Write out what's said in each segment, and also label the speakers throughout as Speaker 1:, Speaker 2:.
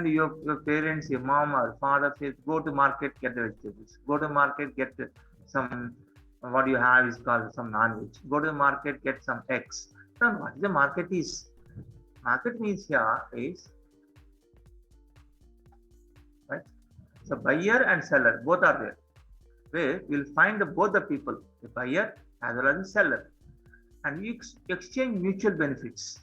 Speaker 1: and your parents, your mom or father says, go to market, get the vegetables. Go to market, get some, what you have is called some non-veg. Go to the market, get some eggs. Now, what the market is? Market means here is, right? So buyer and seller, both are there. Where you'll find both the people, the buyer as well as the seller. And you exchange mutual benefits.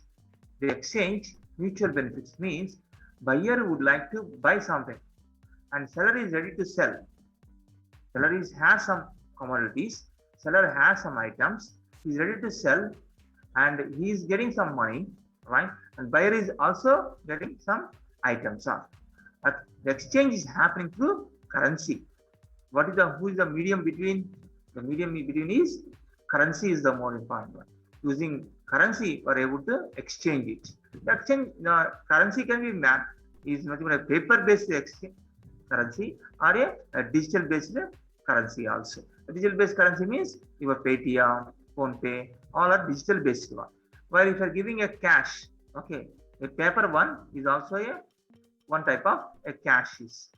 Speaker 1: They exchange mutual benefits means buyer would like to buy something and seller is ready to sell. Seller has some commodities, seller has some items, he's ready to sell and he is getting some money, right? And buyer is also getting some items. But the exchange is happening through currency. Who is the medium between? The medium between is currency is the more important one. Using currency, we are able to exchange it. The currency can be mapped is nothing but a paper-based exchange currency or a digital-based currency also. A digital-based currency means your Paytm, PhonePe, all are digital-based one. While if you are giving a cash, okay, a paper one is also one type of a cash is.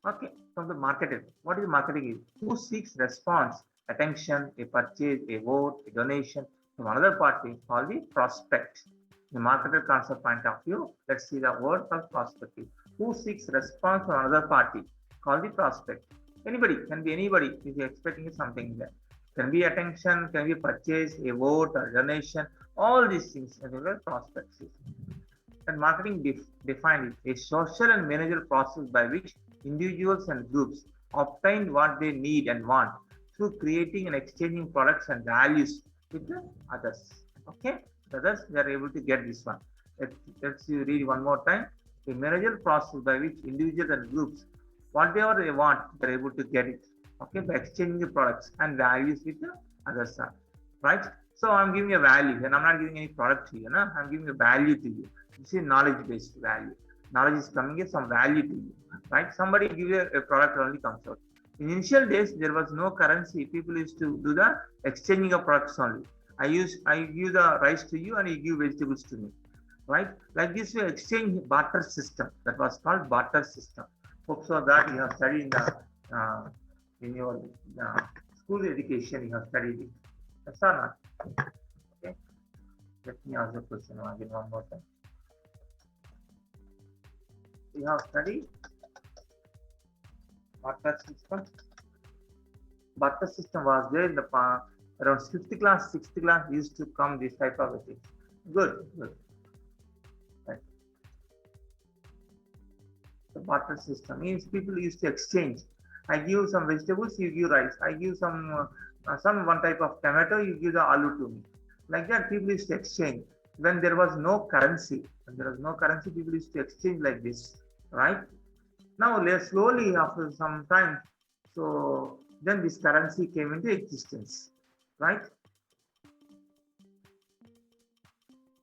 Speaker 1: Okay, from the marketing. What is marketing is? Who seeks response, attention, a purchase, a vote, a donation from another party called the prospect. The marketer concept point of view, let's see the word for prospective. Who seeks response from another party called the prospect. Anybody, can be anybody if you're expecting something there. Can be attention, can be purchase, a vote, or donation, all these things are prospects. And marketing defined a social and managerial process by which individuals and groups obtain what they need and want through creating and exchanging products and values with the others. Okay, others they are able to get this one. Let's read one more time. A managerial process by which individuals and groups, whatever they want, they're able to get it. Okay, by exchanging the products and values with the others. Right? So I'm giving a value, and I'm not giving any product to you. No? I'm giving a value to you. This is knowledge-based value. Knowledge is coming as some value to you, right? Somebody give a product only comes out. In initial days, there was no currency. People used to do the exchanging of products only. I give the rice to you and you give vegetables to me, right? Like this, we exchange barter system. That was called barter system. Hope so that you have studied in your school education. You have studied it. That's or not? Okay. Let me ask the question again one more time. We have studied barter system. Barter system was there in the around 5th class, 6th class used to come this type of thing. Good. Right. The barter system means people used to exchange. I give some vegetables, you give rice. I give some one type of tomato, you give the aloo to me. Like that, people used to exchange. When there was no currency, people used to exchange like this, right? Now, slowly after some time, so then this currency came into existence, right?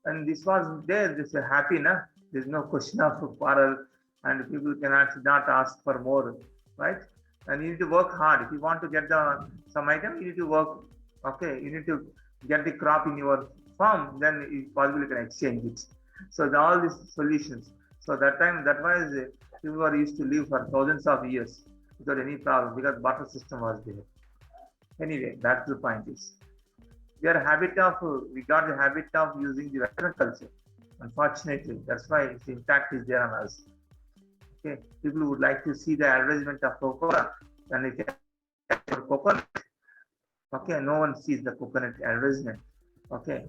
Speaker 1: And this was there. This is happy, na? There's no question of quarrel, and people not ask for more, right? And you need to work hard. If you want to get some item, you need to work. Okay, you need to get the crop in your farm, then it's possible you can exchange it. So all these solutions. So that time, that was people were used to live for thousands of years without any problem because barter system was there. Anyway, that's the point is. We got the habit of using the Western culture. Unfortunately, that's why its impact is there on us. Okay, people would like to see the advertisement of Coca-Cola and they can coconut. Okay, no one sees the coconut advertisement. Okay,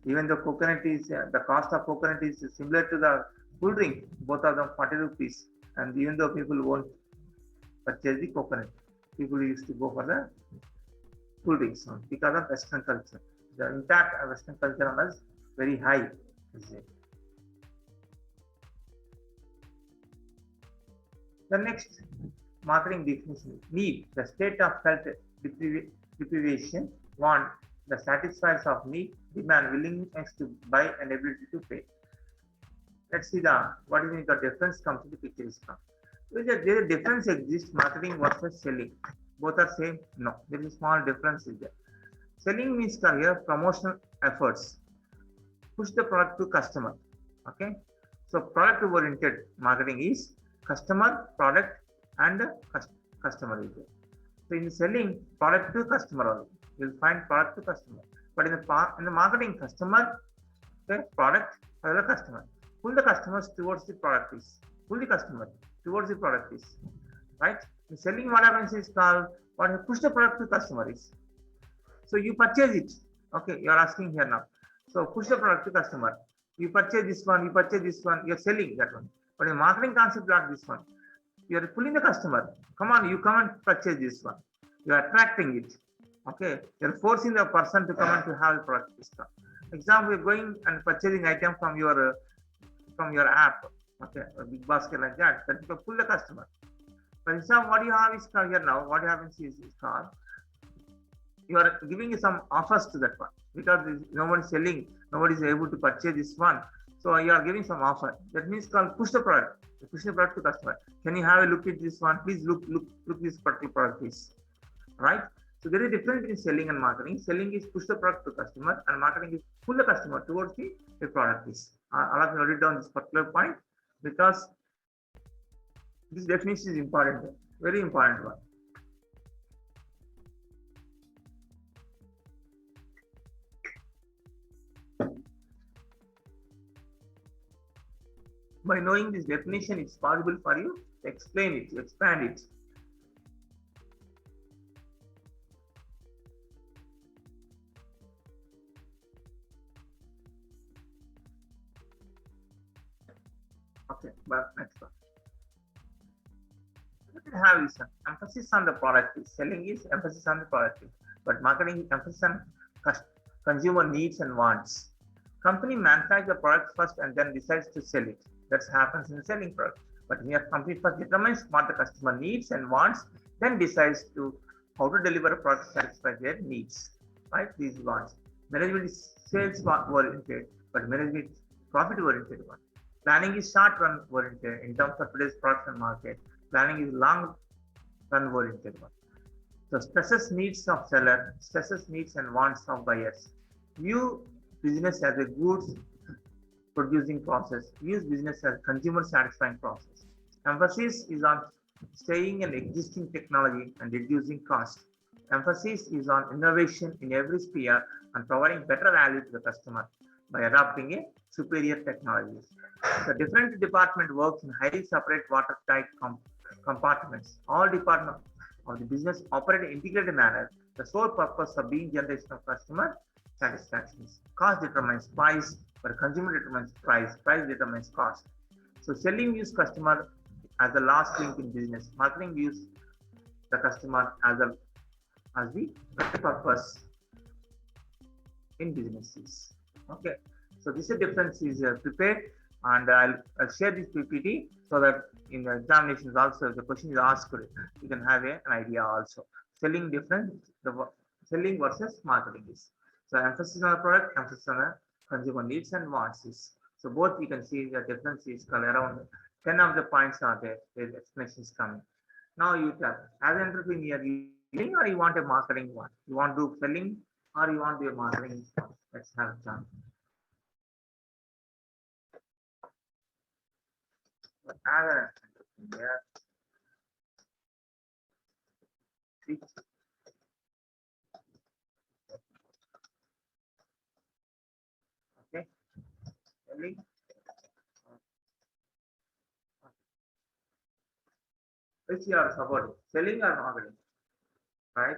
Speaker 1: even the coconut is the cost of coconut is similar to the cool drink. Both of them 40 rupees, and even though people won't purchase the coconut, people used to go for the cool drinks because of Western culture. The impact of Western culture on us very high. The next marketing definition: need, the state of health deprivation, want, the satisfies of need, demand, willingness to buy, and ability to pay. Let's see what is the difference comes to the picture is come. There is a difference exists, marketing versus selling. Both are same? No, there is a small difference is there. Selling means here promotional efforts. Push the product to customer. Okay. So product oriented marketing is customer, product, and customer retail. So in selling, product to customer only. You'll find product to customer. But in the marketing, customer, okay, product, other customer. Pull the customers towards the product is. Pull the customer towards the product is. Right? In selling, what happens is called what you push the product to customer is. So you purchase it. Okay, you are asking here now. So push the product to customer. You purchase this one, you purchase this one, you're selling that one. But in marketing concept, not this one. You're pulling the customer. Come on, you come and purchase this one. You're attracting it. Okay, you're forcing the person to come and to have the product discount. Example, you're going and purchasing item from your app. Okay, a big basket like that. Then you pull the customer. For example, what you have is called here now. What happens is called you are giving some offers to that one because no one is selling, nobody is able to purchase this one. So you are giving some offer. That means called push the product. Push the product to customer. Can you have a look at this one? Please look this particular product, please. Right? So there is a difference in selling and marketing. Selling is push the product to customer, and marketing is pull the customer towards the product is. I'll have to note it down this particular point because this definition is important, very important one. By knowing this definition, it's possible for you to explain it, to expand it. Okay, but next one. You can have this emphasis on the product. Selling is emphasis on the product, but marketing is emphasis on consumer needs and wants. Company manufactures the product first and then decides to sell it. That happens in the selling product. But here, company first determines what the customer needs and wants, then decides to how to deliver a product to satisfy their needs. Right? These wants. Management is sales oriented, but management is profit oriented one. Planning is short run oriented in terms of today's production market. Planning is long run oriented one. So stresses needs of seller, stresses needs and wants of buyers. View business as a goods producing process. Use business as consumer satisfying process. Emphasis is on staying in existing technology and reducing cost. Emphasis is on innovation in every sphere and providing better value to the customer by adopting a superior technologies. The different department works in highly separate watertight compartments. All departments of the business operate in integrated manner. The sole purpose of being generation of customer satisfaction. Cost determines price, but consumer determines price. Price determines cost. So selling views customer as the last link in business. Marketing views the customer as the purpose in businesses. Okay. So this is difference is prepared, and I'll share this PPT so that in the examinations also the question is asked, you can have an idea also. Selling different, the selling versus marketing is. So emphasis on the product, emphasis on the consumer needs and wants is. So both you can see the difference is around 10 of the points are there. The explanation is coming. Now you tell, as an entrepreneur, you selling or you want a marketing one? You want to do selling or you want to do a marketing one? Let's have it done. As an entrepreneur, okay, selling. Which you are supporting, selling or marketing, right?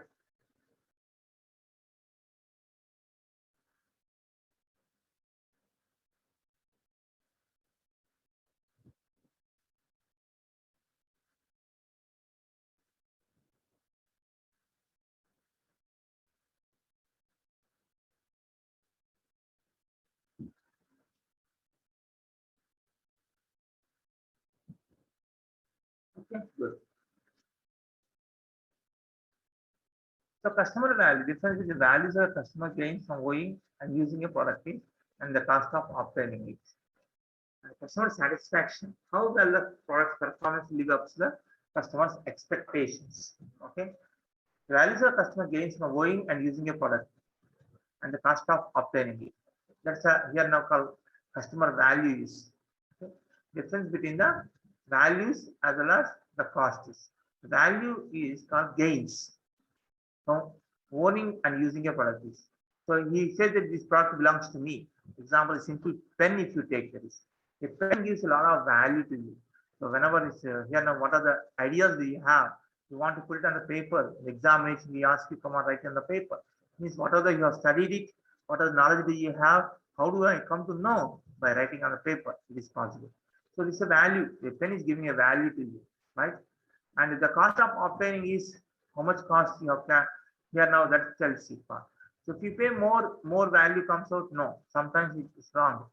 Speaker 1: Okay, good. So customer value, difference is the values of customer gains from going and using a product and the cost of obtaining it. And customer satisfaction, how well the product performance live up to the customer's expectations. Okay. The values of customer gains from going and using a product and the cost of obtaining it. That's here now called customer values. Okay. difference between the values as well as the costs. The value is called gains from owning and using a product is. So he says that this product belongs to me. Example, a simple pen if you take this. A pen gives a lot of value to you. So whenever it's here now, what are the ideas do you have? You want to put it on the paper. The examination we ask you come on write on the paper. Means what are the you have studied it? What are the knowledge that you have? How do I come to know? By writing on the paper, it is possible. So this is a value. A pen is giving a value to you, right? And the cost of obtaining is how much cost you have here now that tells you part. So if you pay more value comes out. No, sometimes it is wrong.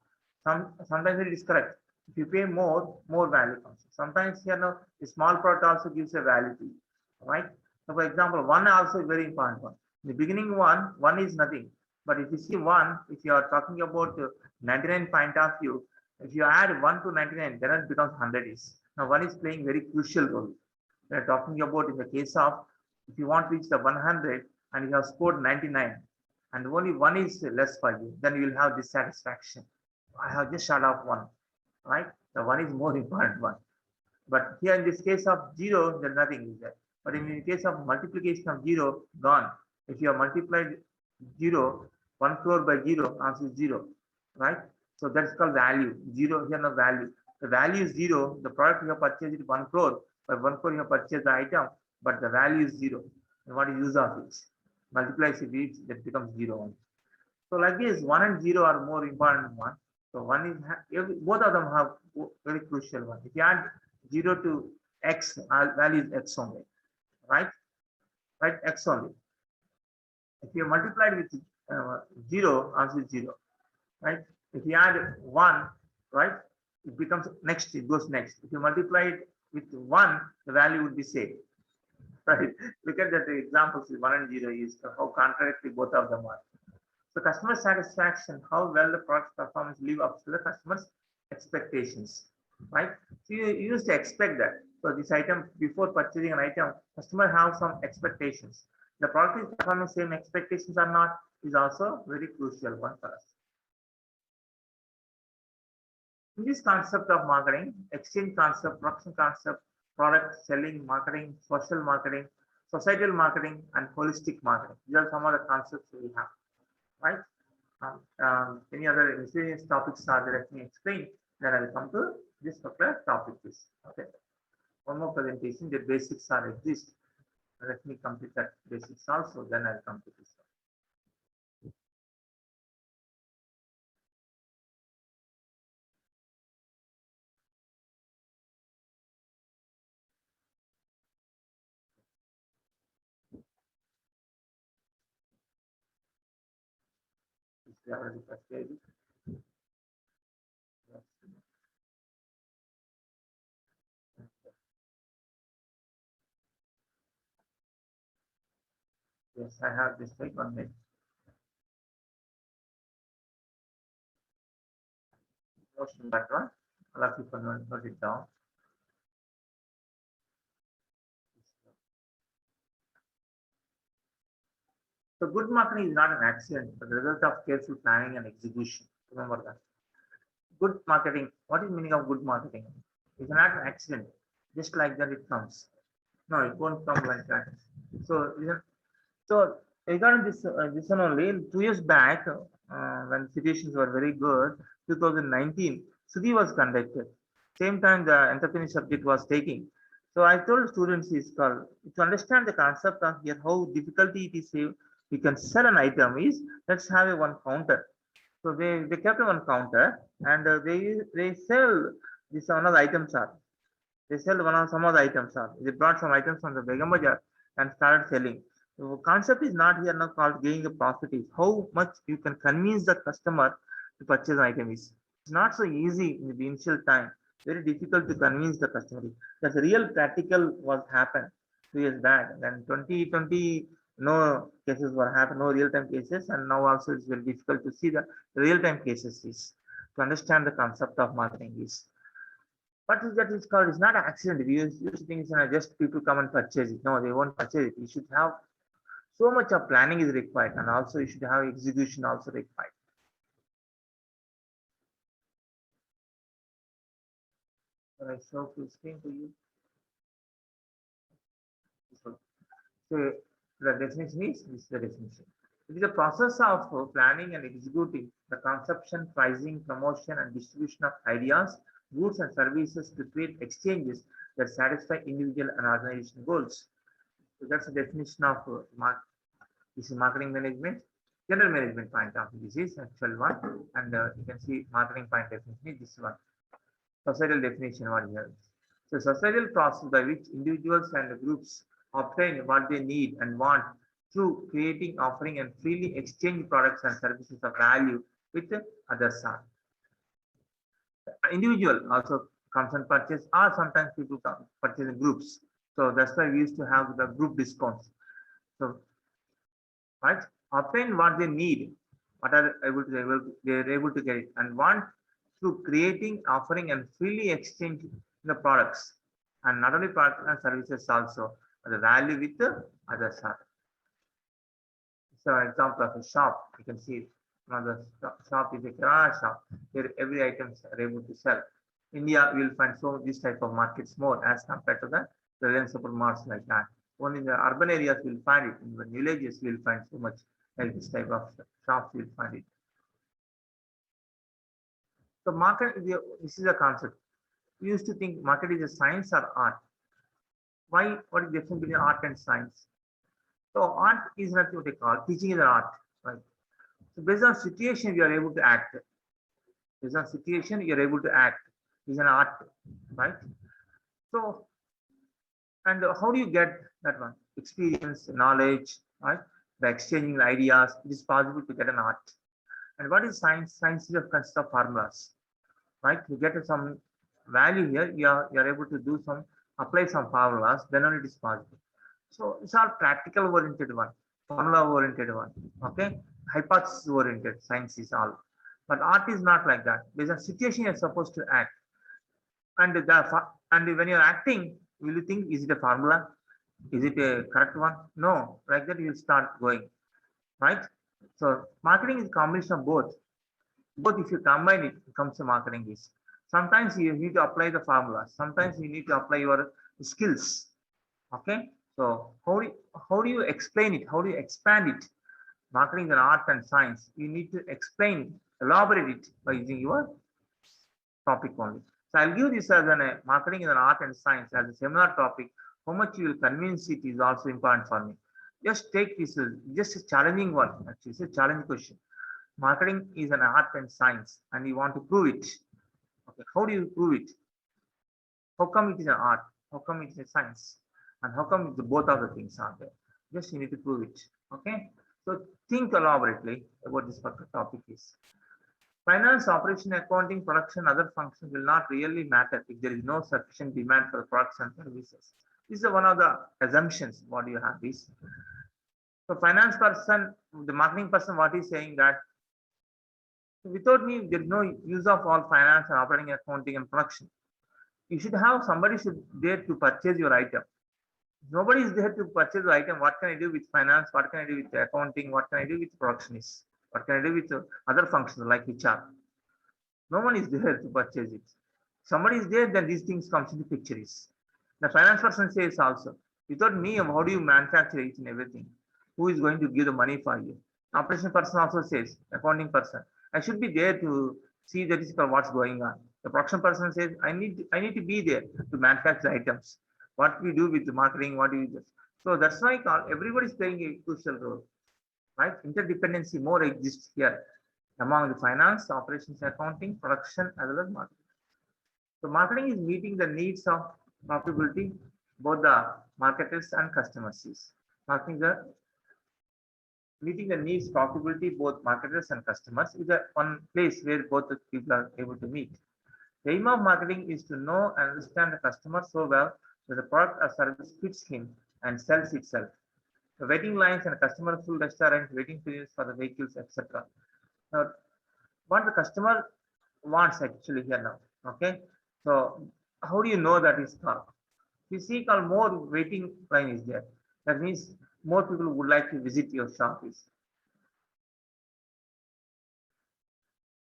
Speaker 1: Sometimes it is correct. If you pay more value comes. Sometimes here now a small product also gives a value to you, right? So for example, one also a very important one. In the beginning one is nothing. But if you see one, if you are talking about 99 point of view, if you add 1 to 99, then it becomes 100 is. Now one is playing very crucial role. We are talking about in the case of if you want to reach the 100 and you have scored 99 and only one is less for you, then you will have dissatisfaction. I have just shut off one, right? The one is more important one. But here in this case of 0, then nothing is there. But in the case of multiplication of 0, gone. If you have multiplied 0, 1 crore by 0, answer is 0, right? So that's called value. 0 here no value. The value is 0. The product you have purchased is 1 crore. By 1 crore you have purchased the item, but the value is 0. And what is use of it? Multiplies it, that becomes 0. So like this, 1 and 0 are more important one. So one is both of them have very crucial one. If you add 0 to x, value is x only, right? Right, x only. If you multiply it with 0, answer is 0, right? If you add 1, right, it becomes next, it goes next. If you multiply it with 1, the value would be same, right? Look at that examples, 1 and 0 is how contradictory both of them are. So customer satisfaction, how well the product's performance live up to the customer's expectations, right? So you used to expect that. So this item, before purchasing an item, customer have some expectations. The product is performing same expectations or not is also very crucial one for us. In this concept of marketing, exchange concept, production concept, product selling, marketing, social marketing, societal marketing, and holistic marketing. These are some of the concepts we have, right? Any other miscellaneous topics are there? Let me explain. Then I will come to this particular topic. Okay. One more presentation. The basics are exist. Let me complete that basics also. Then I'll come to this one. Yes, I have this take on it. Motion background. I'll have to note it down. So good marketing is not an accident, but the result of careful planning and execution. Remember that. Good marketing. What is the meaning of good marketing? It's not an accident. Just like that it comes. No, it won't come like that. So regarding this one only, 2 years back, when situations were very good, 2019, Sudhi was conducted. Same time the entrepreneurship subject was taking. So I told students is called to understand the concept of here how difficulty it is we can sell an item is let's have a one counter. So they kept one counter and they sell this one of the items are they sell some of the items are they brought some items from the Begum Bazaar and started selling. So concept is not here now called gaining a profit is how much you can convince the customer to purchase an item is. It's not so easy in the initial time. Very difficult to convince the customer. That's real practical was happened 2 years back. Then 2020 no cases were happened, no real-time cases, and now also it's very difficult to see the real-time cases is to understand the concept of marketing is. What is that is called? It's not an accident. We used to think it's just people come and purchase it. No, they won't purchase it. You should have so much of planning is required, and also you should have execution also required. Can I show full screen to you? So the definition is this is the definition. It is a process of planning and executing the conception, pricing, promotion, and distribution of ideas, goods, and services to create exchanges that satisfy individual and organization goals. So that's the definition of this is marketing management. General management point of view, this is actual one, and you can see marketing point definition is this one. Societal definition one here. So societal process by which individuals and groups obtain what they need and want through creating, offering, and freely exchange products and services of value with others. Individual also comes and purchase, or sometimes people come purchase in groups. So that's why we used to have the group discounts. So right, obtain what they need, what are they're able to get it, and want through creating, offering, and freely exchange the products, and not only products and services also, but the value with the others. So an example of a shop, you can see one of the shop is a kirana shop where every items are able to sell. India, you will find so this type of markets more as compared to the Reliance supermarkets like that. Only in the urban areas you will find it. In the villages you will find so much like this type of shops you will find it. So market, this is a concept. We used to think market is a science or art. Why? What is the difference between art and science? So art is not what they call teaching is an art, right? So based on situation, you are able to act. Based on situation, you are able to act. Is an art, right? So, and how do you get that one? Experience, knowledge, right? By exchanging ideas, it is possible to get an art. And what is science? Science is a concept of formulas, right? You get some value here, you are able to do some, apply some formulas, then only it is possible. So it's all practical oriented one, formula oriented one, okay? Hypothesis oriented science is all. But art is not like that. There's a situation you're supposed to act. And when you're acting, will you think, is it a formula? Is it a correct one? No, like that you'll start going, right? So marketing is a combination of both. Both if you combine it, it comes to marketing is. Sometimes you need to apply the formula. Sometimes you need to apply your skills. Okay. So how do you explain it? How do you expand it? Marketing is an art and science. You need to explain, elaborate it by using your topic only. So I'll give this as a marketing is an art and science as a seminar topic. How much you will convince it is also important for me. Just take this, just a challenging one. Actually, it's a challenge question. Marketing is an art and science, and you want to prove it. Okay, how do you prove it? How come it is an art? How come it is a science? And how come the both of the things are there? Just you need to prove it. Okay. So think elaborately about this particular topic is. Finance, operation, accounting, production, other functions will not really matter if there is no sufficient demand for the products and services. This is one of the assumptions. What do you have is? So finance person, the marketing person, what is saying that without me, there is no use of all finance and operating, accounting, and production. You should have somebody should there to purchase your item. Nobody is there to purchase the item. What can I do with finance? What can I do with accounting? What can I do with productionists? What can I do with other functions like HR? No one is there to purchase it. Somebody is there, then these things comes into picture. Is the finance person says also, without me, how do you manufacture each and everything? Who is going to give the money for you? Operation person also says, accounting person, I should be there to see that is what's going on. The production person says, I need to be there to manufacture items. What we do with the marketing, what do we do? So that's why everybody is playing a crucial role, right? Interdependency more exists here among the finance, operations, accounting, production, as well as marketing. So marketing is meeting the needs of profitability, both the marketers and customers. Marketing the meeting the needs profitability, both marketers and customers is the one place where both the people are able to meet. The aim of marketing is to know and understand the customer so well that the product or service fits him and sells itself. The waiting lines and customer full restaurants, waiting periods for the vehicles, etc. Now, what the customer wants actually here now. Okay. So how do you know that is correct? You see, more waiting line is there. That means more people would like to visit your shop.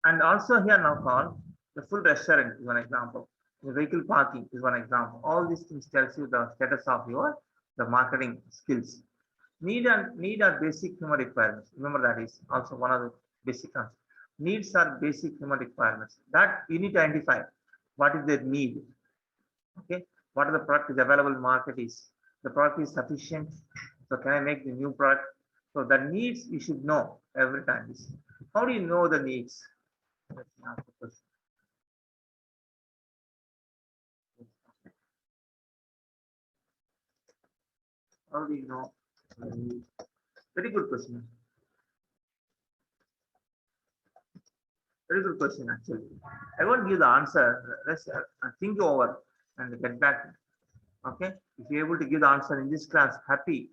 Speaker 1: And also here now call the full restaurant is one example. The vehicle parking is one example. All these things tells you the status of your the marketing skills. Need are basic human requirements. Remember that is also one of the basic concepts. Needs are basic human requirements that you need to identify what is their need. Okay, what are the product is available in market is the product is sufficient. So can I make the new product? So the needs you should know every time. How do you know the needs? Let me ask the question. How do you know the needs? Very good question. Very good question, actually. I won't give the answer. Let's think over and get back. Okay. If you're able to give the answer in this class, happy.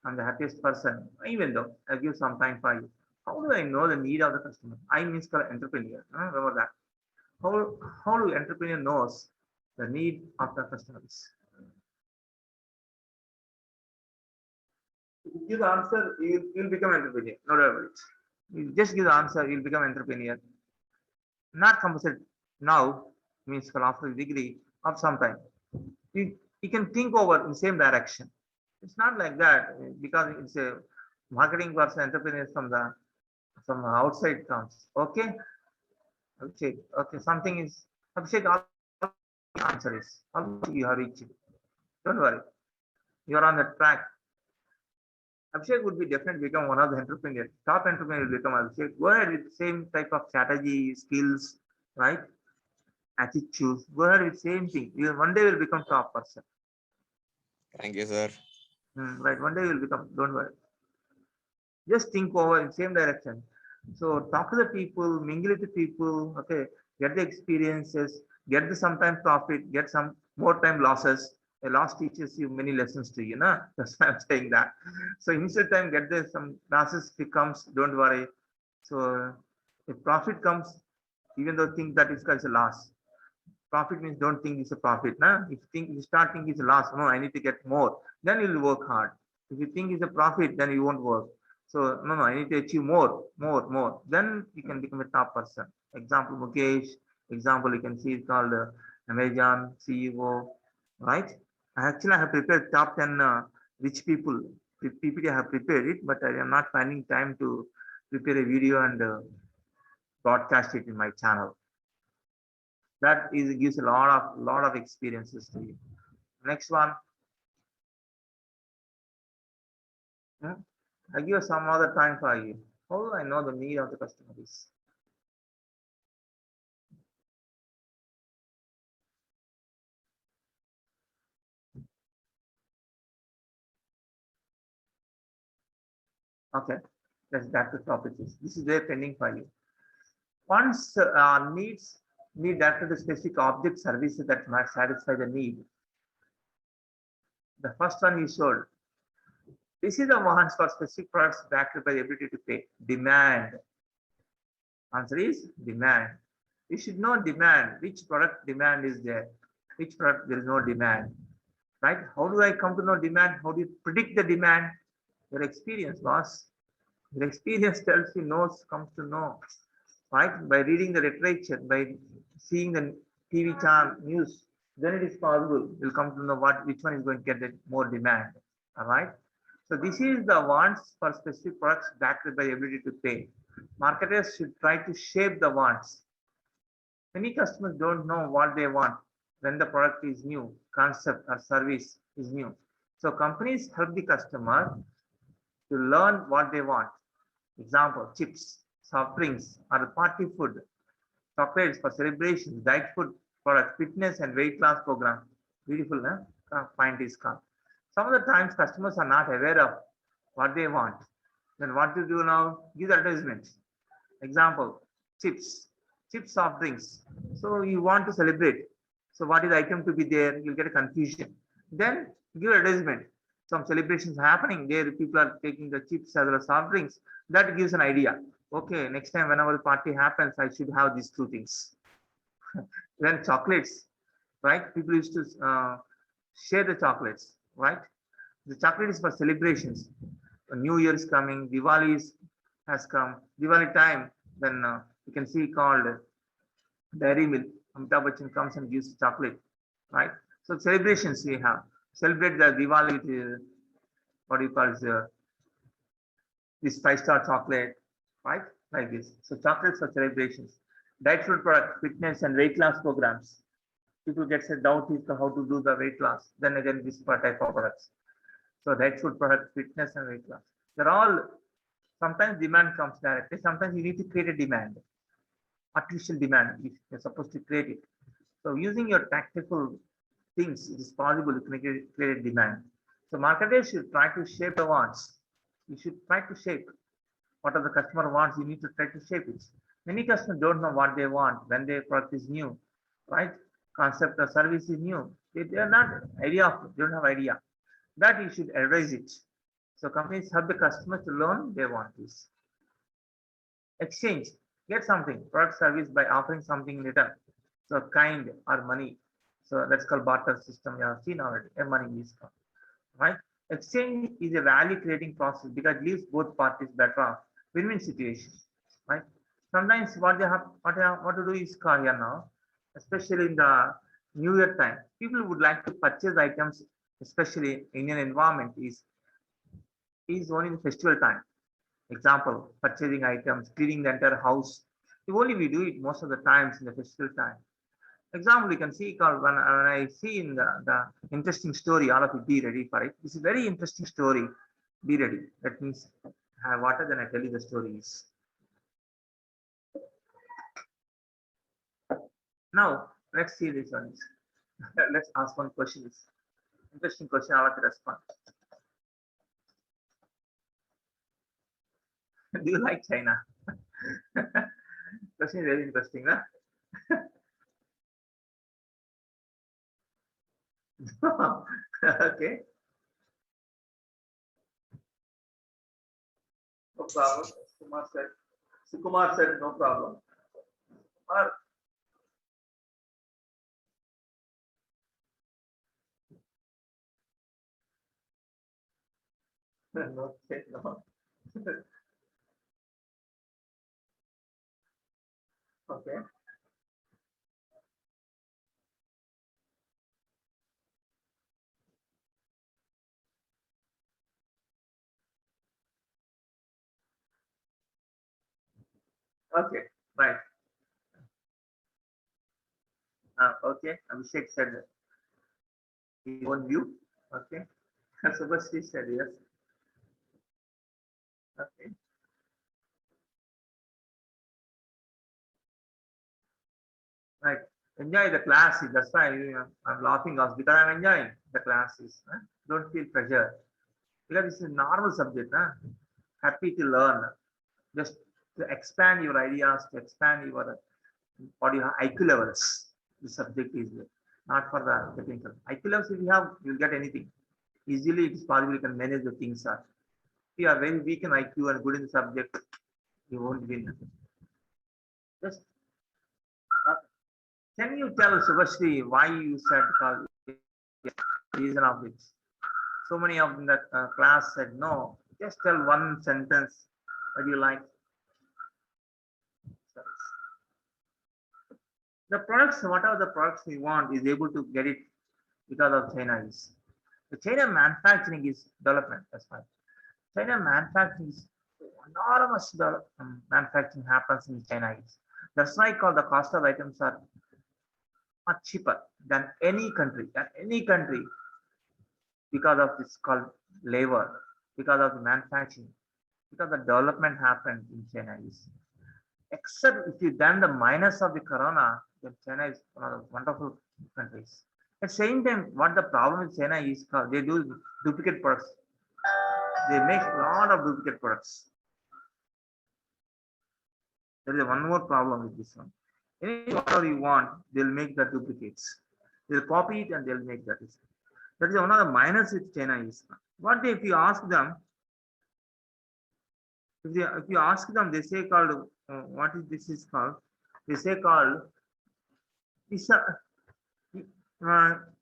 Speaker 1: I'm the happiest person. Even though I'll give some time for you. How do I know the need of the customer? I means for entrepreneur. Remember that. How do entrepreneur knows the need of the customers? If you give the answer, you'll become entrepreneur. No doubt about it. You just give the answer, you'll become entrepreneur. Not compulsory now, means for after the degree of some time. You can think over in the same direction. It's not like that because it's a marketing person entrepreneur from the outside comes. Okay, Abhishek. Okay, something is Abhishek. Answer is Abhishek, you have reached it. Don't worry, you are on the track. Abhishek would be definitely become one of the entrepreneurs. Top entrepreneur will become Abhishek. Go ahead with same type of strategy, skills, right? Attitudes. Go ahead with same thing. You one day will become top person.
Speaker 2: Thank you, sir.
Speaker 1: Right, one day will become. Don't worry. Just think over in same direction. So talk to the people, mingle with the people. Okay, get the experiences, get the sometime profit, get some more time losses. A loss teaches you many lessons to you, know. That's why I'm saying that. So initial time, get there some losses becomes. Don't worry. So if profit comes, even though think that is a loss. Profit means don't think it's a profit. Nah? If you start thinking it's a loss, no, I need to get more, then you'll work hard. If you think it's a profit, then you won't work. So no, I need to achieve more. Then you can become a top person. Example Mukesh, example you can see it's called Amazon CEO, right? I have prepared top 10 rich people. PPT I have prepared it, but I am not finding time to prepare a video and broadcast it in my channel. That is gives a lot of experiences to you. Next one, hmm, I give some other time for you. How do I know the need of the customer is? Okay, that's the topic. This is very pending for you. Once need that to specific object services that might satisfy the need. The first one is sold. This is the ones for specific products backed by the ability to pay. Demand. Answer is demand. You should know demand. Which product demand is there? Which product there is no demand? Right? How do I come to know demand? How do you predict the demand? Your experience, boss. Your experience tells you knows, comes to know. Right? By reading the literature, by seeing the TV channel news, then it is possible. You'll come to know which one is going to get the more demand. All right. So this is the wants for specific products backed by the ability to pay. Marketers should try to shape the wants. Many customers don't know what they want when the product is new, concept or service is new. So companies help the customer to learn what they want. Example, chips, soft drinks, or party food, chocolates for celebrations, diet food products, fitness and weight loss program. Beautiful, huh? Find is called. Some of the times customers are not aware of what they want. Then what to do now? Give the advertisements. Example, chips, chips soft drinks. So you want to celebrate. So what is the item to be there? You'll get a confusion. Then give advertisement. Some celebrations happening there. People are taking the chips as well as soft drinks. That gives an idea. Okay, next time whenever the party happens, I should have these two things. Then chocolates, right? People used to share the chocolates, right? The chocolate is for celebrations. New Year is coming, has come, Diwali time. Then you can see called Dairy Milk. Amitabh Bachchan comes and gives chocolate, right? So celebrations we have. Celebrate the Diwali with what do you call it, this five-star chocolate, right? Like this. So chocolates for celebrations. Diet food product, fitness and weight loss programs. People get a doubt is how to do the weight loss. Then again, this type of products. So diet food product, fitness and weight loss. They're all sometimes demand comes directly. Sometimes you need to create a demand, artificial demand. If you're supposed to create it. So using your tactical things, it is possible to create a demand. So marketers should try to shape the wants. You should try to shape what are the customer wants. You need to try to shape it. Many customers don't know what they want when their product is new, right? Concept or service is new. They are not idea of, they don't have idea. That you should address it. So companies help the customers to learn they want this. Exchange, get something, product service by offering something in return. So kind or money. So that's called barter system. You have seen already. A money is called, right? Exchange is a value creating process because it leaves both parties better off. Win-win situation, right? Sometimes what to do is called here now, especially in the New Year time. People would like to purchase items, especially in an environment is only in festival time. Example, purchasing items, cleaning the entire house. If only we do it most of the times in the festival time. Example, you can see called when I see in the interesting story, all of you be ready for it. This is a very interesting story. Be ready. That means have water, then I tell you the stories. Now, let's see this one. Let's ask one question. Interesting question. I want to respond. Do you like China? Question is very interesting, huh? Okay, no problem. Sukumar said no problem. Or no, no. Okay, okay, right. Okay, Abhishek said his own view. Okay, Subhashri said yes. Okay, right. Enjoy the classes. That's why I'm laughing also because I'm enjoying the classes. Huh? Don't feel pressure because this is a normal subject. Huh? Happy to learn. Just to expand your ideas, to expand your what you have IQ levels. The subject is not for the technical. IQ levels, if you have, you'll get anything. Easily, it is possible you can manage the things. If you are very weak in IQ and good in the subject, you won't win. Just uh, can you tell Subhashri why you said call reason of it? So many of them that class said no. Just tell one sentence. What do you like? The products, whatever the products we want, is able to get it because of China is. The China manufacturing is development. That's why China manufacturing is enormous. Manufacturing happens in China is. That's why called the cost of items are much cheaper than any country. Than any country because of this called labor, because of the manufacturing, because the development happened in China is. Except if you done the minus of the corona, then China is one of the wonderful countries. At the same time, what the problem with China is they do duplicate products. They make a lot of duplicate products. There is one more problem with this one. Any whatever you want, they'll make the duplicates. They'll copy it and they'll make that. That is one of the minus with China is. What if you ask them, if you ask them, they say called what is this is called? They say called it's a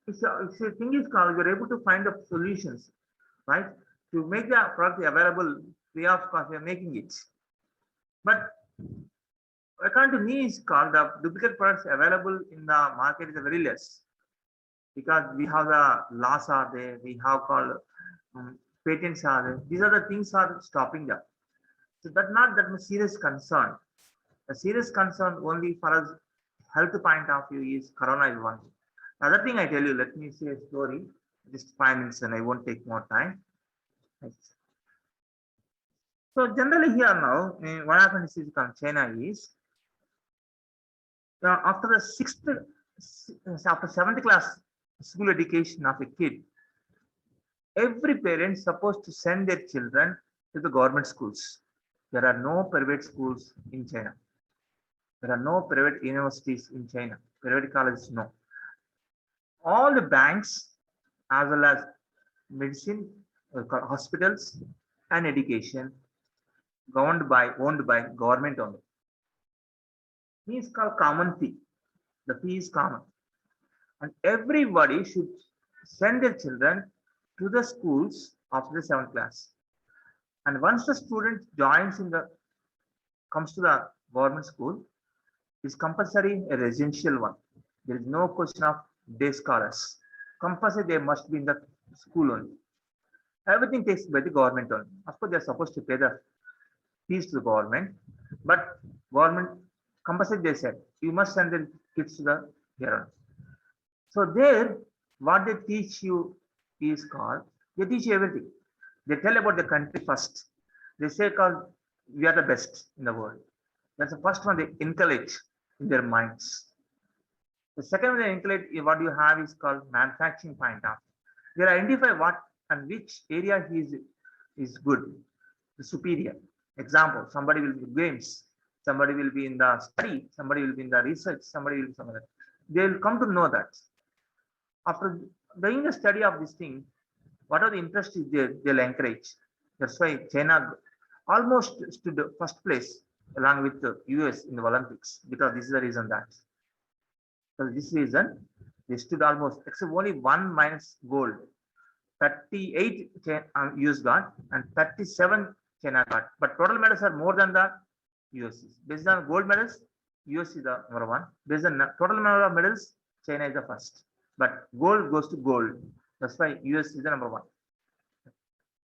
Speaker 1: it's a thing is called you're able to find the solutions, right? To make the product available free of cost, we are making it. But according to me, is called the duplicate products available in the market is very less because we have the laws are there, we have called patents are there. These are the things are stopping them. So that's not that much serious concern. A serious concern only for us health point of view is corona is one. Another thing I tell you, let me say a story, just 5 minutes and I won't take more time. Right. So generally here now, what happens is in China is after the after 7th class school education of a kid, every parent is supposed to send their children to the government schools. There are no private schools in China. There are no private universities in China. Private colleges, no. All the banks, as well as medicine, hospitals, and education, owned by government only. Fee is called common fee. The fee is common, and everybody should send their children to the schools after the 7th class. And once the student comes to the government school, is compulsory a residential one. There is no question of day scholars. Compulsory they must be in the school only. Everything takes by the government only. Of course, they are supposed to pay the fees to the government, but government compulsory they said you must send the kids to the here. So there, what they teach you is called they teach you everything. They tell about the country first. They say called we are the best in the world. That's the first one they encourage in their minds. The second one they encourage what you have is called manufacturing point of. They identify what and which area is good, the superior. Example, somebody will be games, somebody will be in the study, somebody will be in the research, somebody will be somewhere. They will come to know that. After doing the study of this thing, what are the interest is there, they'll encourage. That's why China almost stood first place along with the US in the Olympics, because this is the reason that. For this reason, they stood almost, except only one minus gold. 38 US got and 37 China got. But total medals are more than the US. Based on gold medals, US is the number one. Based on total number of medals, China is the first. But gold goes to gold. That's why US is the number one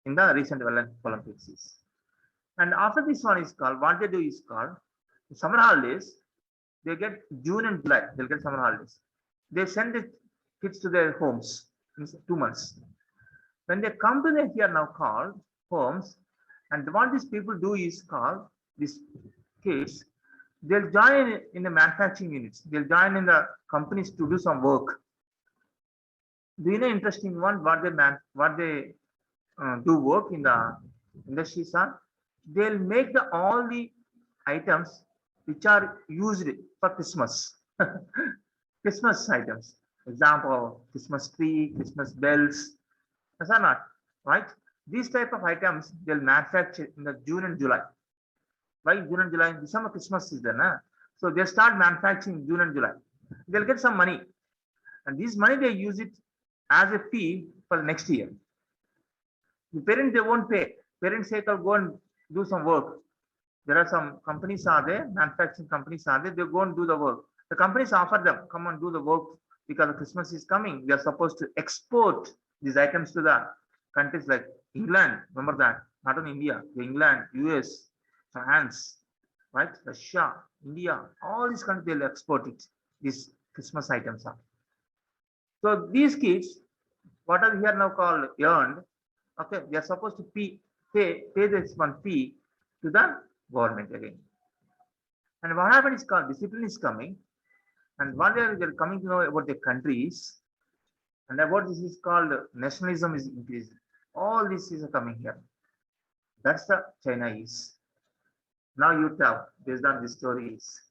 Speaker 1: in the recent Olympics. And after this one is called, what they do is called summer holidays. They get June and July, they'll get summer holidays. They send the kids to their homes in 2 months. When they come to the here now called homes, and what these people do is called these kids, they'll join in the manufacturing units, they'll join in the companies to do some work. Do you know interesting one? What they do work in the industries are, they'll make all the items which are used for Christmas. Christmas items. Example, Christmas tree, Christmas bells. Those are not, right? These type of items they'll manufacture in the June and July. Why June and July? December Christmas season. So they start manufacturing June and July. They'll get some money. And this money they use it as a fee for the next year. The parents they won't pay. Parents say go and do some work. There are some companies are there, manufacturing companies are there, they go and do the work. The companies offer them, come and do the work because the Christmas is coming. We are supposed to export these items to the countries like England, remember that, not only India, England, US, France, right? Russia, India, all these countries will export it. These Christmas items are. So these kids, what are here now called earned, okay, they are supposed to pay this one fee to the government again. And what happened is called discipline is coming, and what they're coming to know about the countries, and about this is called nationalism is increasing. All this is coming here. That's the China is. Now you tell based on these stories.